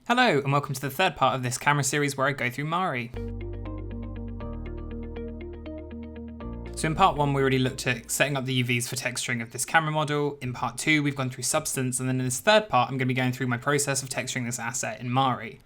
Hello and welcome to the third part of this camera series where I go through Mari. So in part 1 we already looked at setting up the UVs for texturing of this camera model. In part 2 we've gone through substance, and then in this third part I'm going to be going through my process of texturing this asset in Mari.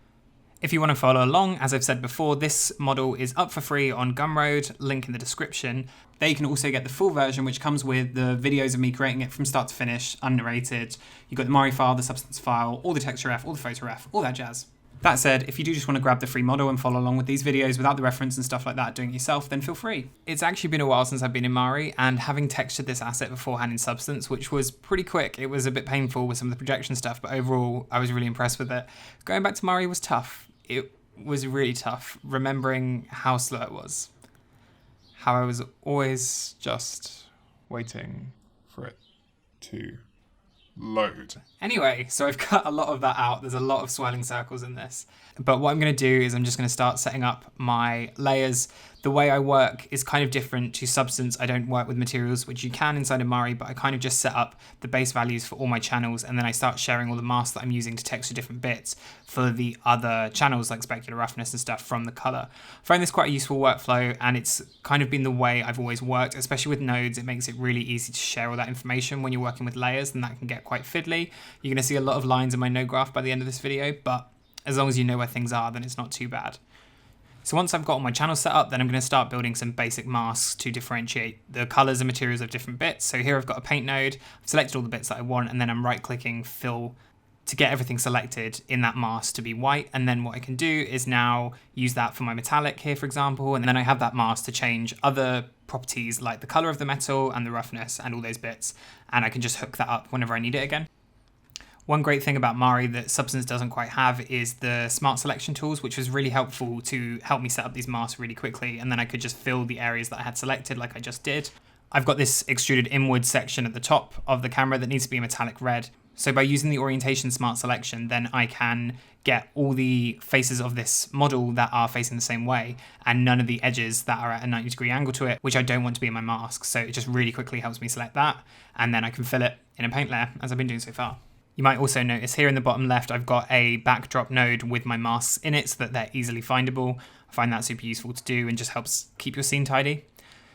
If you want to follow along, as I've said before, this model is up for free on Gumroad, link in the description. There you can also get the full version, which comes with the videos of me creating it from start to finish, unnarrated. You've got the Mari file, the substance file, all the texture ref, all the photo ref, all that jazz. That said, if you do just want to grab the free model and follow along with these videos without the reference and stuff like that doing it yourself, then feel free. It's actually been a while since I've been in Mari, and having textured this asset beforehand in Substance, which was pretty quick, it was a bit painful with some of the projection stuff, but overall I was really impressed with it. Going back to Mari was tough. It was really tough, remembering how slow it was. How I was always just waiting for it to load. Anyway, so I've cut a lot of that out. There's a lot of swirling circles in this. But what I'm going to do is I'm just going to start setting up my layers. The way I work is kind of different to Substance. I don't work with materials, which you can inside of Mari, but I kind of just set up the base values for all my channels, and then I start sharing all the masks that I'm using to texture different bits for the other channels like specular roughness and stuff from the color. I find this quite a useful workflow, and it's kind of been the way I've always worked, especially with nodes. It makes it really easy to share all that information when you're working with layers, and that can get quite fiddly. You're going to see a lot of lines in my node graph by the end of this video, but as long as you know where things are, then it's not too bad. So once I've got all my channels set up, then I'm going to start building some basic masks to differentiate the colors and materials of different bits. So here I've got a paint node, I've selected all the bits that I want, and then I'm right clicking fill to get everything selected in that mask to be white. And then what I can do is now use that for my metallic here, for example, and then I have that mask to change other properties like the color of the metal and the roughness and all those bits, and I can just hook that up whenever I need it again. One great thing about Mari that Substance doesn't quite have is the smart selection tools, which was really helpful to help me set up these masks really quickly, and then I could just fill the areas that I had selected like I just did. I've got this extruded inward section at the top of the camera that needs to be a metallic red. So by using the orientation smart selection, then I can get all the faces of this model that are facing the same way and none of the edges that are at a 90-degree angle to it, which I don't want to be in my mask. So it just really quickly helps me select that, and then I can fill it in a paint layer as I've been doing so far. You might also notice here in the bottom left, I've got a backdrop node with my masks in it so that they're easily findable. I find that super useful to do and just helps keep your scene tidy.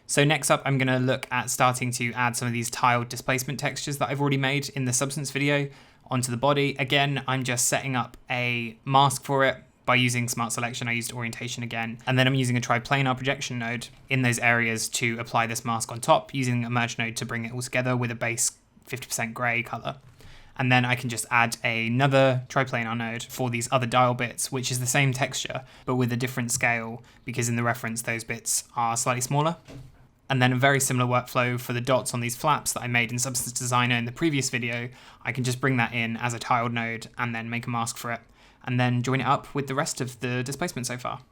So next up, I'm going to look at starting to add some of these tiled displacement textures that I've already made in the Substance video onto the body. Again, I'm just setting up a mask for it by using smart selection. I used orientation again, and then I'm using a triplanar projection node in those areas to apply this mask on top, using a merge node to bring it all together with a base 50% gray color. And then I can just add another triplanar node for these other dial bits, which is the same texture, but with a different scale, because in the reference, those bits are slightly smaller. And then a very similar workflow for the dots on these flaps that I made in Substance Designer in the previous video. I can just bring that in as a tiled node and then make a mask for it, and then join it up with the rest of the displacement so far.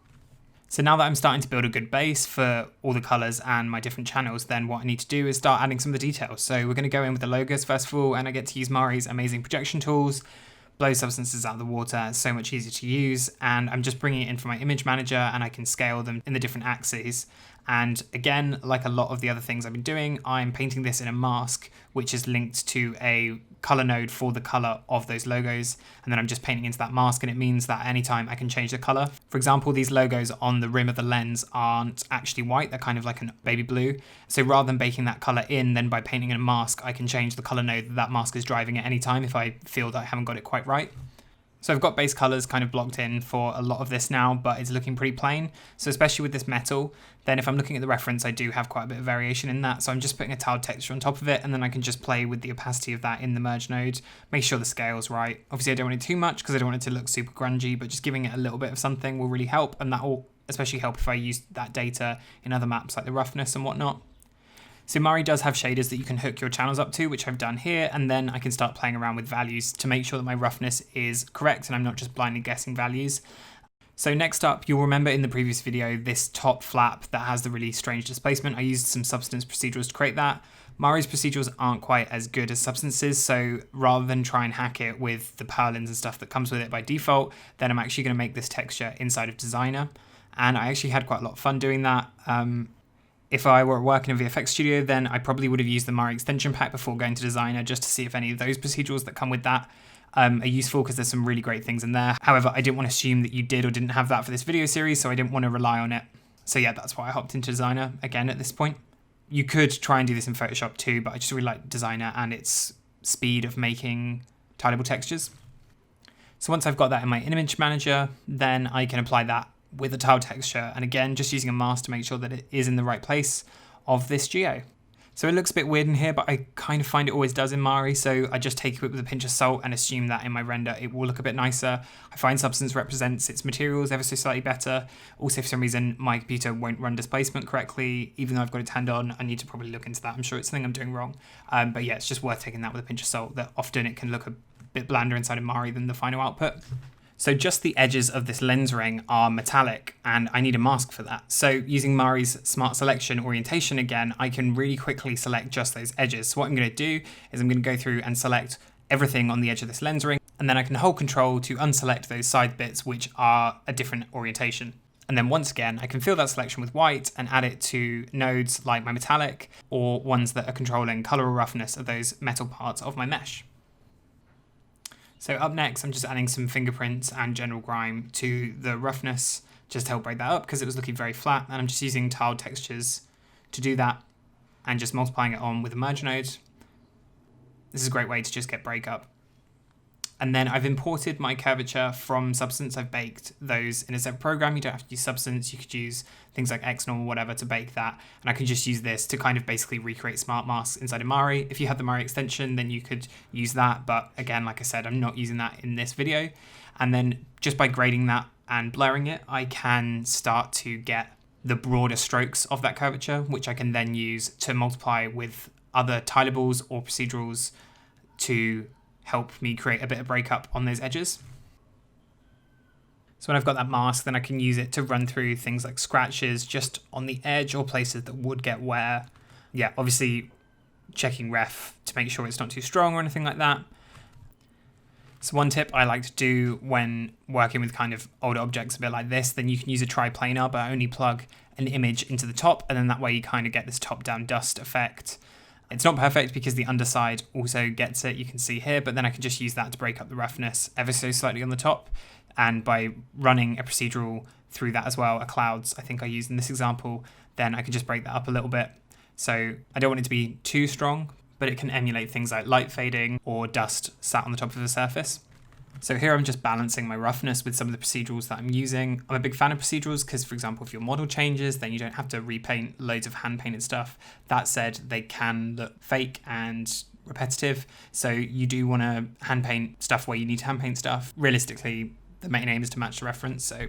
So now that I'm starting to build a good base for all the colors and my different channels, then what I need to do is start adding some of the details. So we're going to go in with the logos first of all, and I get to use Mari's amazing projection tools, blow substances out of the water. It's so much easier to use, and I'm just bringing it in from my image manager, and I can scale them in the different axes. And again, like a lot of the other things I've been doing, I'm painting this in a mask, which is linked to a color node for the color of those logos. And then I'm just painting into that mask, and it means that anytime I can change the color. For example, these logos on the rim of the lens aren't actually white. They're kind of like a baby blue. So rather than baking that color in, then by painting in a mask, I can change the color node that mask is driving at any time if I feel that I haven't got it quite right. So I've got base colors kind of blocked in for a lot of this now, but it's looking pretty plain. So especially with this metal, then if I'm looking at the reference, I do have quite a bit of variation in that. So I'm just putting a tiled texture on top of it, and then I can just play with the opacity of that in the merge node, make sure the scale's right. Obviously I don't want it too much because I don't want it to look super grungy, but just giving it a little bit of something will really help, and that will especially help if I use that data in other maps like the roughness and whatnot. So Mari does have shaders that you can hook your channels up to, which I've done here, and then I can start playing around with values to make sure that my roughness is correct and I'm not just blindly guessing values. So next up, you'll remember in the previous video, this top flap that has the really strange displacement. I used some Substance procedurals to create that. Mari's procedurals aren't quite as good as Substance's, so rather than try and hack it with the purlins and stuff that comes with it by default, then I'm actually going to make this texture inside of Designer. And I actually had quite a lot of fun doing that. If I were working in VFX Studio, then I probably would have used the Mari extension pack before going to Designer just to see if any of those procedurals that come with that are useful because there's some really great things in there. However, I didn't want to assume that you did or didn't have that for this video series, so I didn't want to rely on it. So yeah, that's why I hopped into Designer again at this point. You could try and do this in Photoshop too, but I just really like Designer and its speed of making tileable textures. So once I've got that in my image manager, then I can apply that with a tile texture. And again, just using a mask to make sure that it is in the right place of this geo. So it looks a bit weird in here, but I kind of find it always does in Mari. So I just take it with a pinch of salt and assume that in my render, it will look a bit nicer. I find Substance represents its materials ever so slightly better. Also, for some reason, my computer won't run displacement correctly. Even though I've got it turned on, I need to probably look into that. I'm sure it's something I'm doing wrong. But yeah, it's just worth taking that with a pinch of salt, that often it can look a bit blander inside of Mari than the final output. So just the edges of this lens ring are metallic, and I need a mask for that. So using Mari's Smart Selection orientation again, I can really quickly select just those edges. So what I'm going to do is I'm going to go through and select everything on the edge of this lens ring, and then I can hold Control to unselect those side bits which are a different orientation. And then once again, I can fill that selection with white and add it to nodes like my metallic, or ones that are controlling color or roughness of those metal parts of my mesh. So up next, I'm just adding some fingerprints and general grime to the roughness, just to help break that up because it was looking very flat. And I'm just using tile textures to do that and just multiplying it on with a merge node. This is a great way to just get breakup. And then I've imported my curvature from Substance. I've baked those in a separate program. You don't have to use Substance. You could use things like XNorm or whatever to bake that. And I can just use this to kind of basically recreate smart masks inside of Mari. If you have the Mari extension, then you could use that. But again, like I said, I'm not using that in this video. And then just by grading that and blurring it, I can start to get the broader strokes of that curvature, which I can then use to multiply with other tileables or procedurals to help me create a bit of breakup on those edges. So when I've got that mask, then I can use it to run through things like scratches just on the edge or places that would get wear. Yeah, obviously checking ref to make sure it's not too strong or anything like that. So one tip I like to do when working with kind of older objects a bit like this, then you can use a triplanar, but only plug an image into the top, and then that way you kind of get this top-down dust effect. It's not perfect because the underside also gets it, you can see here, but then I can just use that to break up the roughness ever so slightly on the top. And by running a procedural through that as well, a clouds I think I used in this example, then I can just break that up a little bit. So I don't want it to be too strong, but it can emulate things like light fading or dust sat on the top of the surface. So here I'm just balancing my roughness with some of the procedurals that I'm using. I'm a big fan of procedurals because, for example, if your model changes, then you don't have to repaint loads of hand-painted stuff. That said, they can look fake and repetitive. So you do want to hand-paint stuff where you need to hand-paint stuff. Realistically, the main aim is to match the reference, so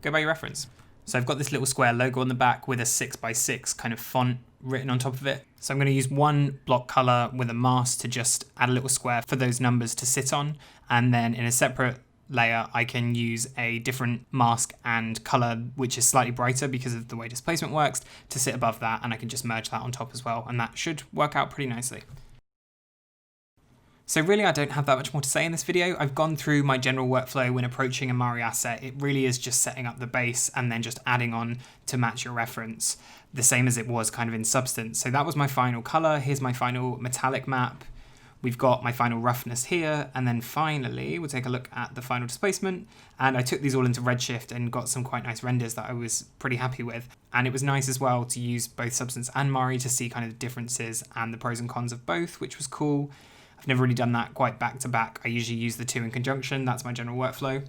go by your reference. So I've got this little square logo on the back with a 6x6 kind of font written on top of it. So I'm going to use one block color with a mask to just add a little square for those numbers to sit on. And then in a separate layer, I can use a different mask and color, which is slightly brighter because of the way displacement works, to sit above that. And I can just merge that on top as well. And that should work out pretty nicely. So really, I don't have that much more to say in this video. I've gone through my general workflow when approaching a Mari asset. It really is just setting up the base and then just adding on to match your reference, the same as it was kind of in Substance. So that was my final color. Here's my final metallic map. We've got my final roughness here. And then finally, we'll take a look at the final displacement. And I took these all into Redshift and got some quite nice renders that I was pretty happy with. And it was nice as well to use both Substance and Mari to see kind of the differences and the pros and cons of both, which was cool. I've never really done that quite back to back. I usually use the two in conjunction. That's my general workflow.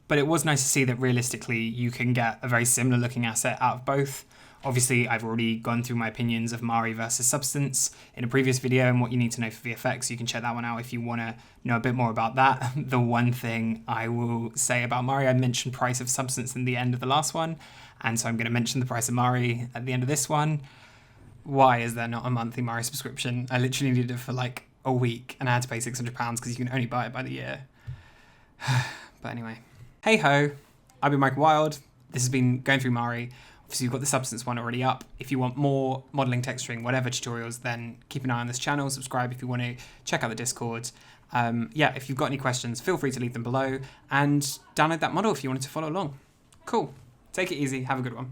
But it was nice to see that realistically you can get a very similar looking asset out of both. Obviously, I've already gone through my opinions of Mari versus Substance in a previous video and what you need to know for VFX. You can check that one out if you want to know a bit more about that. The one thing I will say about Mari, I mentioned price of Substance in the end of the last one. And so I'm going to mention the price of Mari at the end of this one. Why is there not a monthly Mari subscription? I literally needed it for like a week and I had to pay £600 because you can only buy it by the year. But anyway, hey ho, I've been Michael Wild. This has been going through Mari. Obviously you've got the Substance one already up. If you want more modeling, texturing, whatever tutorials, then keep an eye on this channel, subscribe if you want to, check out the Discord. Yeah, if you've got any questions, feel free to leave them below and download that model if you wanted to follow along. Cool, take it easy, have a good one.